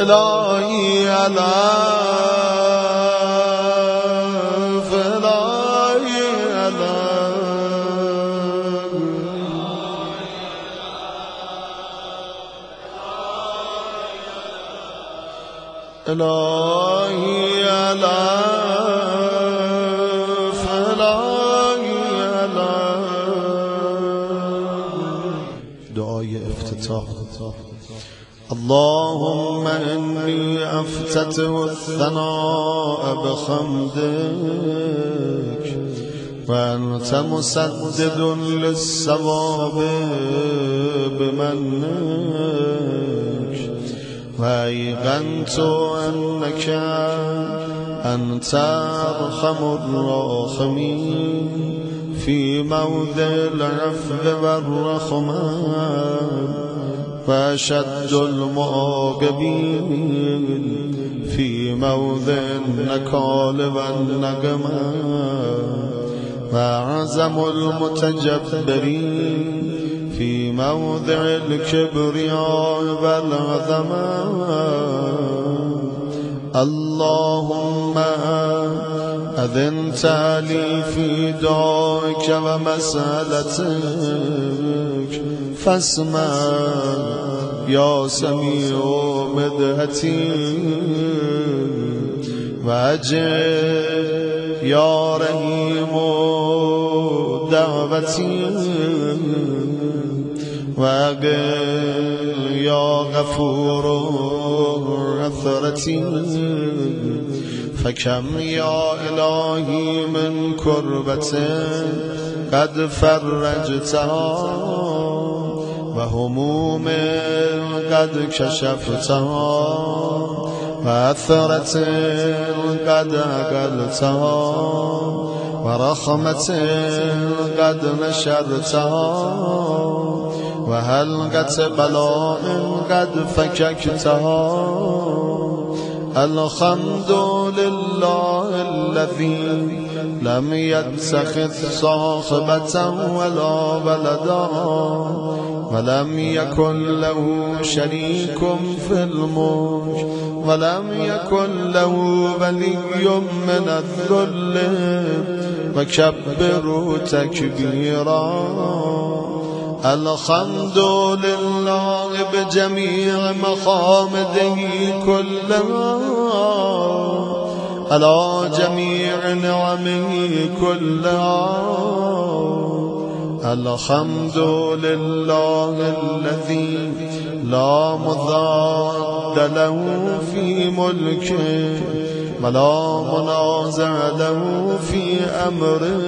إلهي ألاف إلهي ألاف إلهي ألاف إلهي ألاف دعاء افتتاح. اللهم إني أفتتح الثناء بحمدك وأنت مسدد للصواب بمنك وأيقنت أنك أنت أرحم الراحمين في موضع العفو والرحمن وأشد المعاقبين في موضع النكال والنقمة وأعظم المتجبرين في موضع الكبرياء والعظمة. اللهم أذنت لي في دعائك ومسألتك فاسمع يا سميع مدحتي وأجب يا رحيم دعوتي وأقل يا غفور عثرتي. فكم يا إلهي من كربة قد فرجتها وهموم قد كشفتها وأثرة قد أقلتها ورحمة قد نشرتها وهلقة بلاء قد فككتها. الحمد لله الذي لم يتخذ صاحبة ولا ولدا ولم يكن له شريك في الملك ولم يكن له ولي من الذل وكبره تكبيرا. الحمد لله بجميع محامده كلها على جميع نعمه كلها. الحمد لله الذي لا مضاد له في ملكه ولا منازع له في أمره.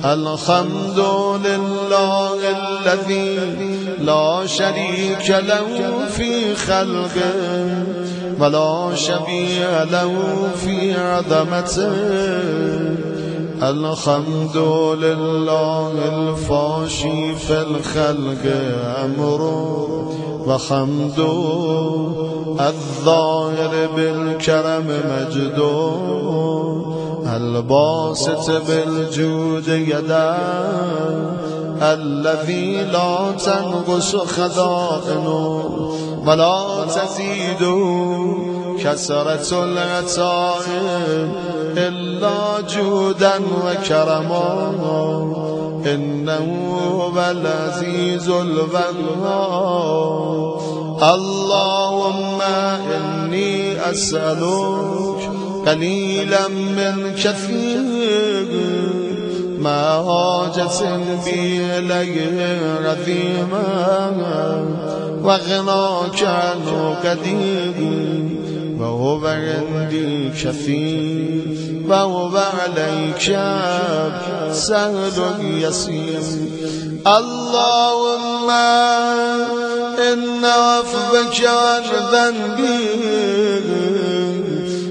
الحمد لله الذي لا شريك له في خلقه ولا شبيه له في عظمته. الحمد لله الفاشي في الخلق أمره وحمده الظاهر بالكرم مجده الباسط بالجود يده الذي لا تنقص خزائنه ولا تزيد كثرة العطاء إلا جودا وكرما. إنه هو العزيز الوهاب. اللهم إني أسألك قليلا من كثير ما حاجة بي إليه عظيما وغناك عنه قدير وهو عندي كثير وهو عليك سهل يسير. اللهم إن عفوك عن ذنبي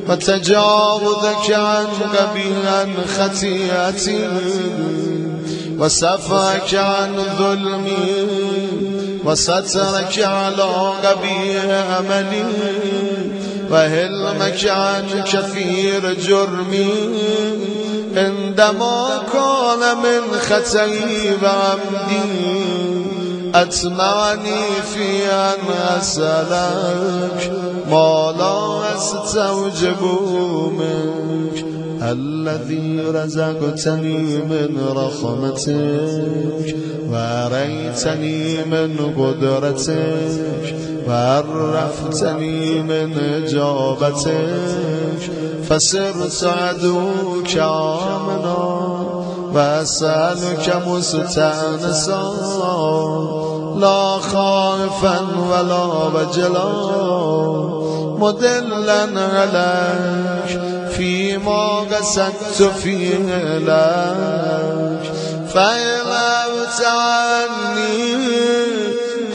وتجاوزك عن قبيح خطيئتي وصفحك عن ظلمي وسترك على قبيح أملي وهلمك عن كثير جرمي عندما كان من خطئي وعمدي أتمعني في أن أسألك استوجب منك الذي رزقتني من رحمتك وأريتني من قدرتك وعرفتني من إجابتك فصرت عدوك آمنا وأسألك مستأنسا لا خائفا ولا وجلا مدلا عليك فيما قصدت فيه لك فإن أبت عني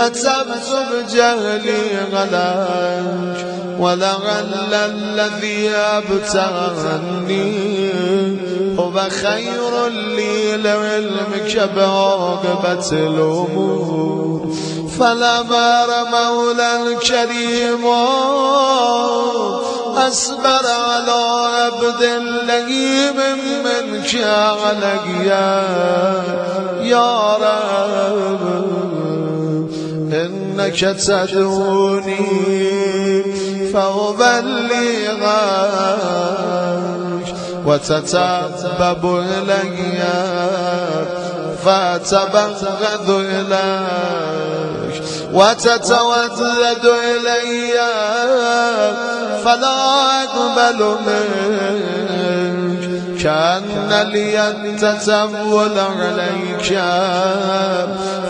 أتبت بجهلي عليك ولعل الذي أبت عني هو خير لي لعلمك بعاقبة الأمور فلما رمولا الكريم أصبر على عبد لئيم منك علي يا رب إنك تدعوني فأبلغك وتتبب إلي فأتبغض إليك وتتودد إلي فلا أقبل منك كأن لي التتول عليك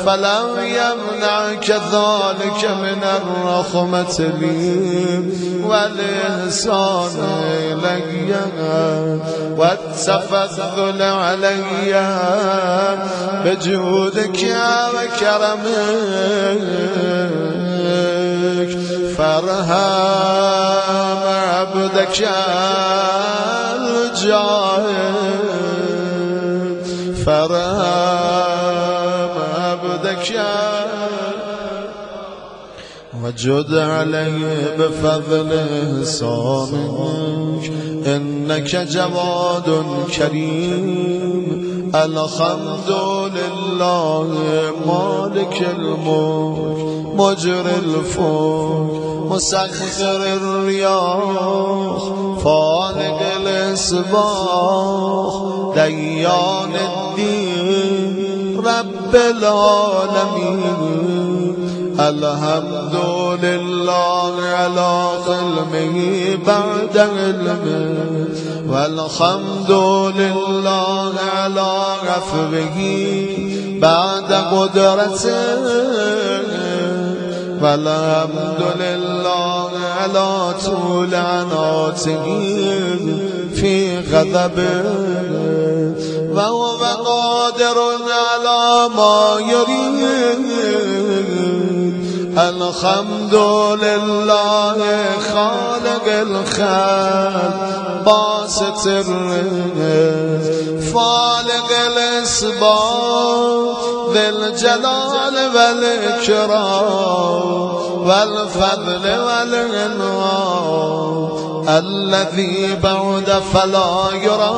فلم يمنعك ذلك من الرحمة لي والإحسان إلي والتفضل علي بجودك وكرمك فارحم عبدك الجاهل فارحم عبدك وجد عليه بفضل إحسانك إنك جواد كريم الحمد لله مالك الملك مجري الفلك مسخر الرياح فالق الإصباح ديان الدين رب العالمين الحمد لله على علمه بعد علمه والحمد لله على عفوه بعد قدرته والحمد لله على طول عناته في غضبه وهو قادر على ما يريد الحمد لله خالق الخلق باسط الرزق فالق الاسباب ذي الجلال والإكرام والفضل والعنوان الذي بعد فلا يرى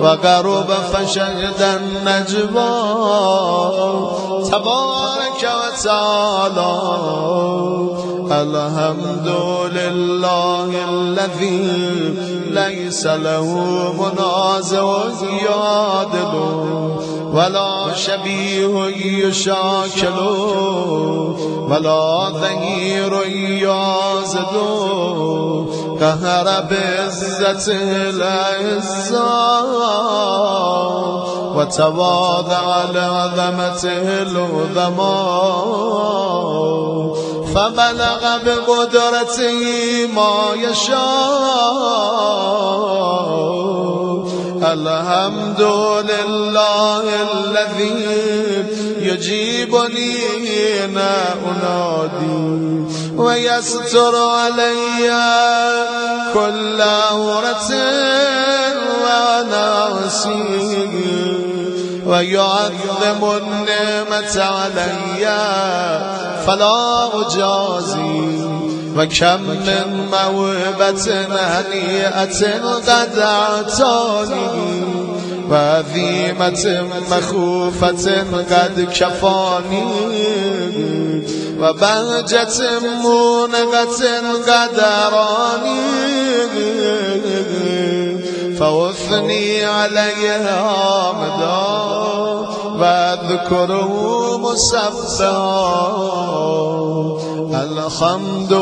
وقرب فشهد النجوى تبارك وتعالى الحمد لله الذي ليس له منازع يعادل ولا شبيه يشاكل ولا ظهير يعازد قهر بعزته الأعزاء وتواضع لعظمته العظماء فبلغ بقدرته ما يشاء الحمد لله الذي يجيبني حين أنادي ويستر علي كل عورة وأنا أسير ويعظم النعمة علي فلا أجازي وكم من موهبة هنيئة قد أعطاني وعظيمة مخوفة قد كفاني و بهجت مونقت قدرانی فاثني عليها مدار واذكره مسبحا الحمد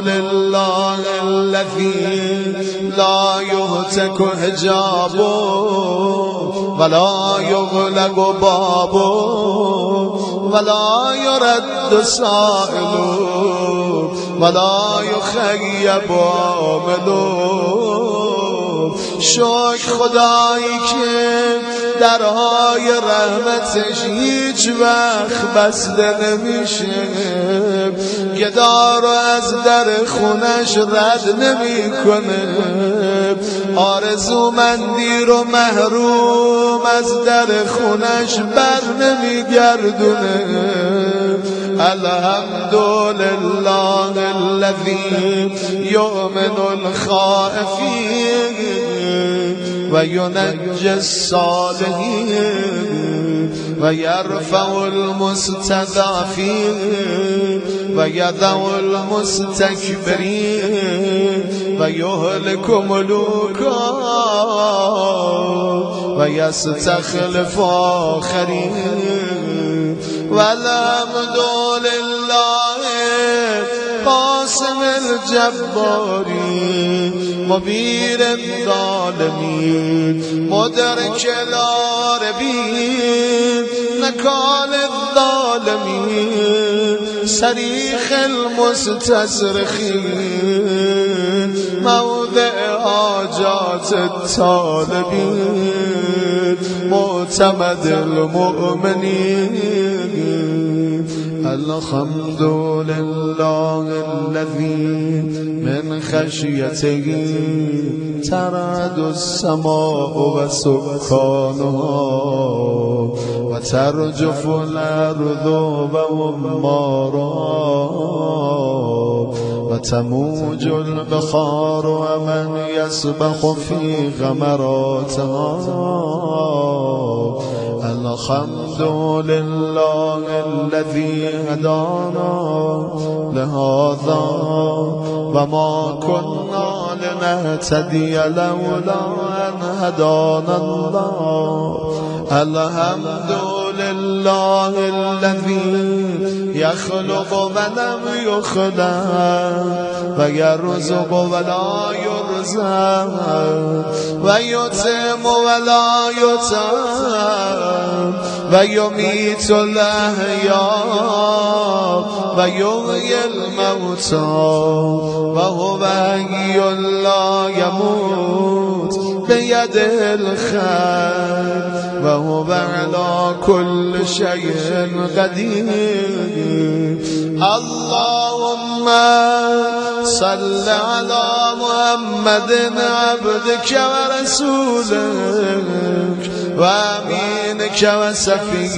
لله الذي لا يهتك حجابه ولا يغلق بابه ولا يرد سائله ولا يخيب عامله. شکر خدایی که درهای رحمتش هیچ وقت بسته نمیشه، گدا رو از در خونش رد نمیکنه، آرزومندی رو محروم از در خونش بر نمیگردونه. الحمد لله الذي يؤمن الخائفين وينجي الصالحين ويرفع المستضعفين ويضع المستكبرين ويهلك ملوكا ويستخلف آخرين. والحمد لله قاسم الجبارين مبين الظالمين مدرك العاربين نكال الظالمين صريخ المستصرخين موضع حاجات الطالبين معتمد المؤمنين. الحمد لله الذي من خشيته ترعد السماء وسكانها وترجف الأرض وعمارها وتموج البحار ومن يسبح في غمراتها. الحمد لله الذي هدانا لهذا وما كنا لنهتدي لولا أن هدانا الله. الحمد لله الذي يخلق ولم يخلق ويرزق ولا يرزق ويتم ولا يتم ويميت الأحياء ويحيي الموتى وهو حي لا يموت بيده الخير وهو على كل شيء قدير. اللهم صل على محمد عبدك ورسولك وأمينك وسفيك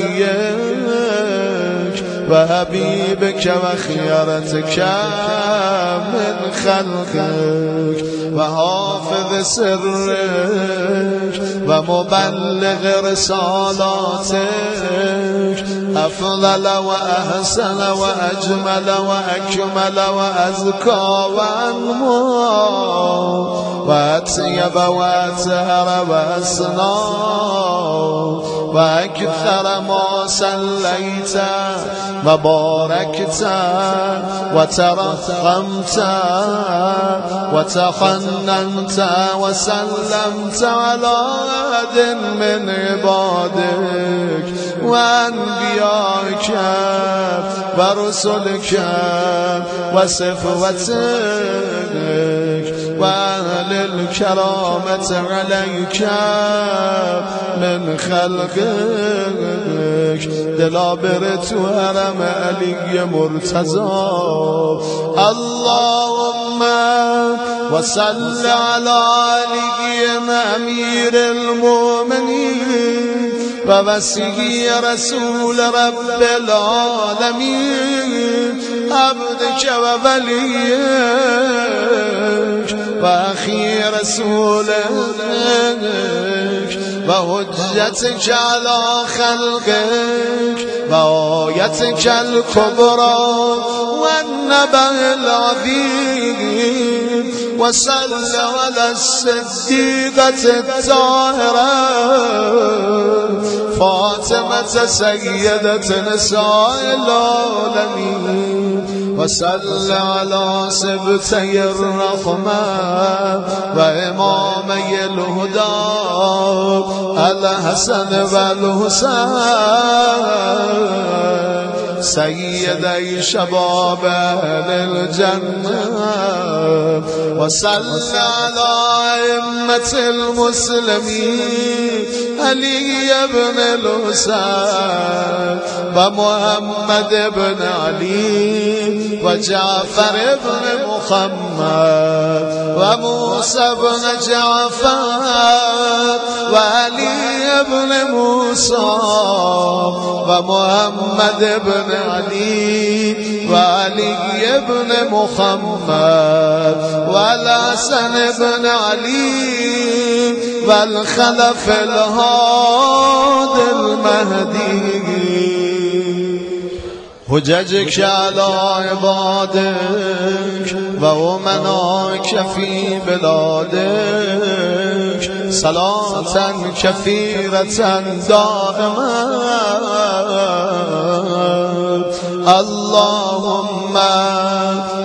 وحبيبك وخيرتك من خلقك وحافظ سرك ومبلغ رسالاتك أفضل وأحسن وأجمل وأكمل وأزكى وأنمى وأطيب وأطهر وأسنى وأكثر ما صليت وباركت وترحمت وتحننت وسلمت على أحد من عبادك وأنبيائك ورسلك وصفوتك وأهل الكرامة عليك من خلقك دلابرت وهرم علي مرتضى. اللهم وصل على علي أمير المؤمنين ووسيء رسول رب العالمين عبدك ووليك وأخي رسولك وحجتك على خلقك وآيتك الكبرى والنبأ العظيم وصل على الصديقة الطاهرة فاطمة سيدة نساء العالمين وصل على سبتي الرحمة وإمامي الهدى الحسن والحسين سيدي شباب أهل الجنة وصل على أئمة المسلمين علي بن الحسين ومحمد بن علي وجعفر بن محمد وموسى بن جعفر وعلي بن موسى ومحمد بن علي وعلي بن محمد والحسن بن علي والخلف الهادي المهدي حججك على عبادك وأمناك في بلادك صلاة كثيرة دائمة اللهم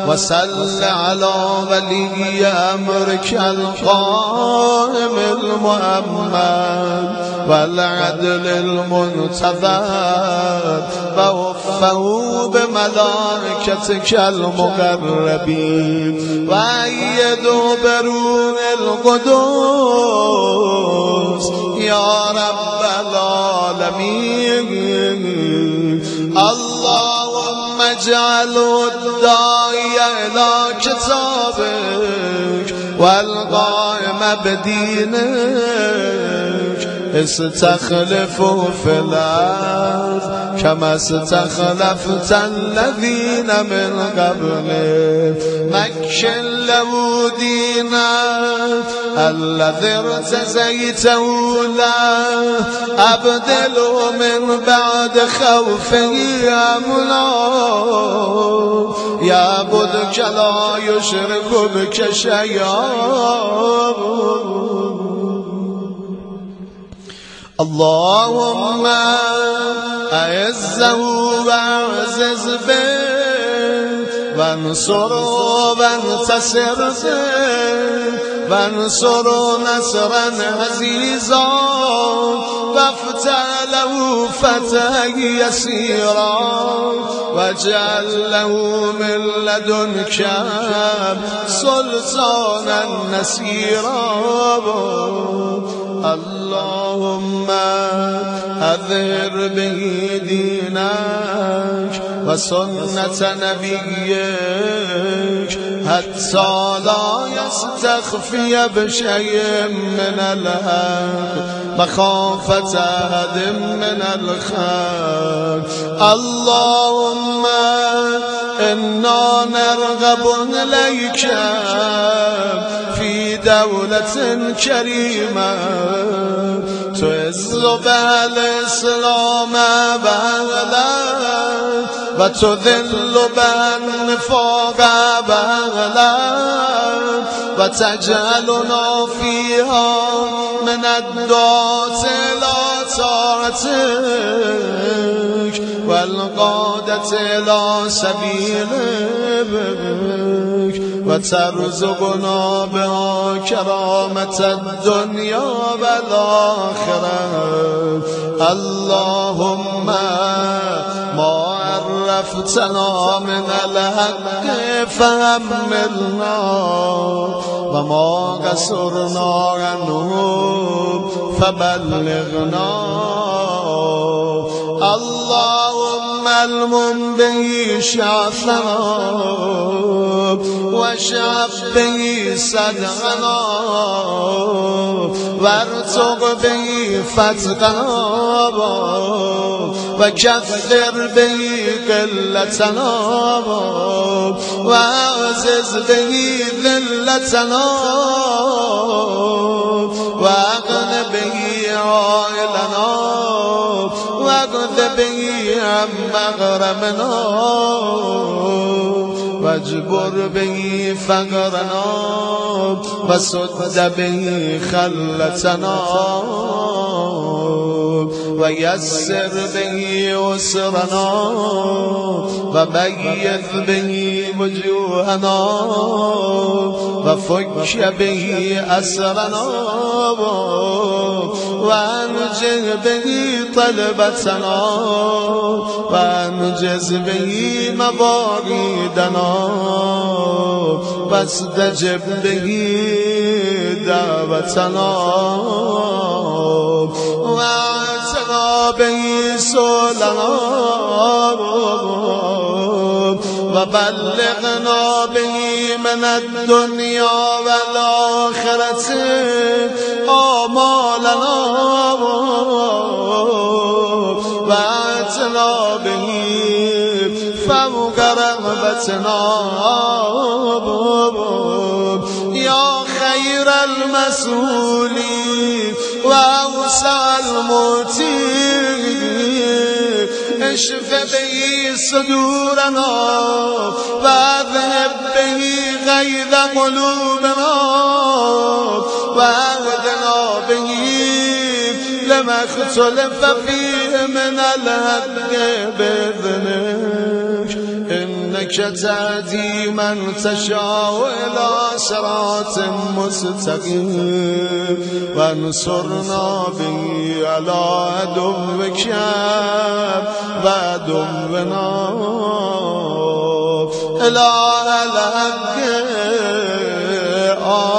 وصل على ولي أمرك القائم المؤمن والعدل المنتظر ووفه بملائكتك المقربين وأيدوا برون القدوس يا رب العالمين اللهم اجعلوا الداعي إلى كتابك والقائم بدينك استخلفوا في الأرض كما استخلفت الذين من قبلك مكن له دينك الذي ارتزيته له أبدله من بعد خوفه أمنا يعبدك لا يشرك بك شيئا اللهم أعزه وأعزز به وانصره وانتصر به وانصره نصرا عزيزا وافتح له فتحا يسيرا واجعل له من لدنك سلطانا نصيرا اللهم أظهر به دينك وسنة نبيك حتى لا يستخفي بشيء من الحق مخافة أحد من الخلق اللهم إنا نرغب إليك في دولة كريمة تعز بها الإسلام وأهله وتذل بها النفاق وأهله وتجعلنا فيها من الدعاة إلى طاعتك والقادة إلى سبيلك وترزقنا بها كرامة الدنيا والآخرة اللهم ما عرفتنا من الحق فحملنا وما قصرنا عنه فبلغنا اللهم المم به شعثنا وشعب به صدقنا وارزق به فتقنا وكثر به قلتنا وأعزز به ذلتنا وأغن به به عائلنا واقض به عن مغرمنا واجبر به فقرنا وسد به خلتنا ويسر به عسرنا وبيض به وجوهنا وفك به أسرنا وأنجز به طلبتنا وأنجز به مواعيدنا واستجب به دعوتنا واعتنا به سؤلنا وبلغنا به من الدنيا والآخرة آمالنا واعتنا به فوق رغبتنا يا خير المسؤولين وأوسع الموتين اشف به صدورنا واذهب به غيظ قلوبنا واهدنا به لما اختلف فيه من الحق بإذنك إنك تهدي من تشاء إلى صراط مستقيم وانصرنا به على عدوك وعدونا إله الحق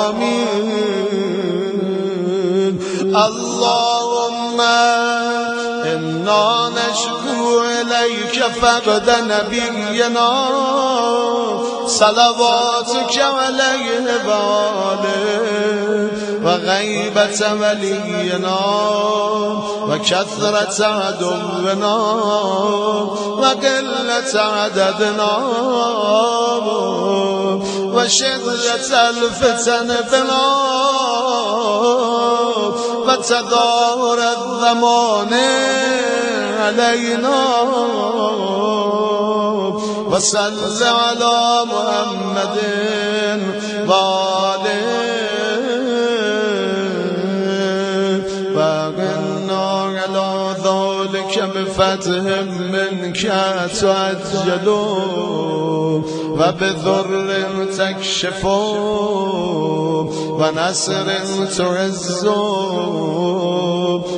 آمين. اللهم إنا نشكو إليك فقد نبينا صلواتك عليه وآله وغيبة ولينا وكثرة عدونا وقلة عددنا وشدة الفتن بنا وتظاهر الزمان علينا وصل على محمد وآله وقنا على ذلك بفتح منك تعجل وبذر تكشف ونصر تعز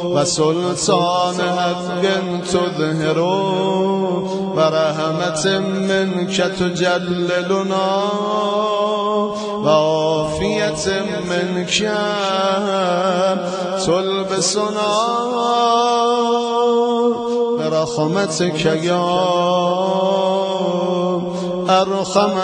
وسلطان حق تظهر ورحمة منك تجللنا وعافية منك تلبسنا برحمتك يا أرحم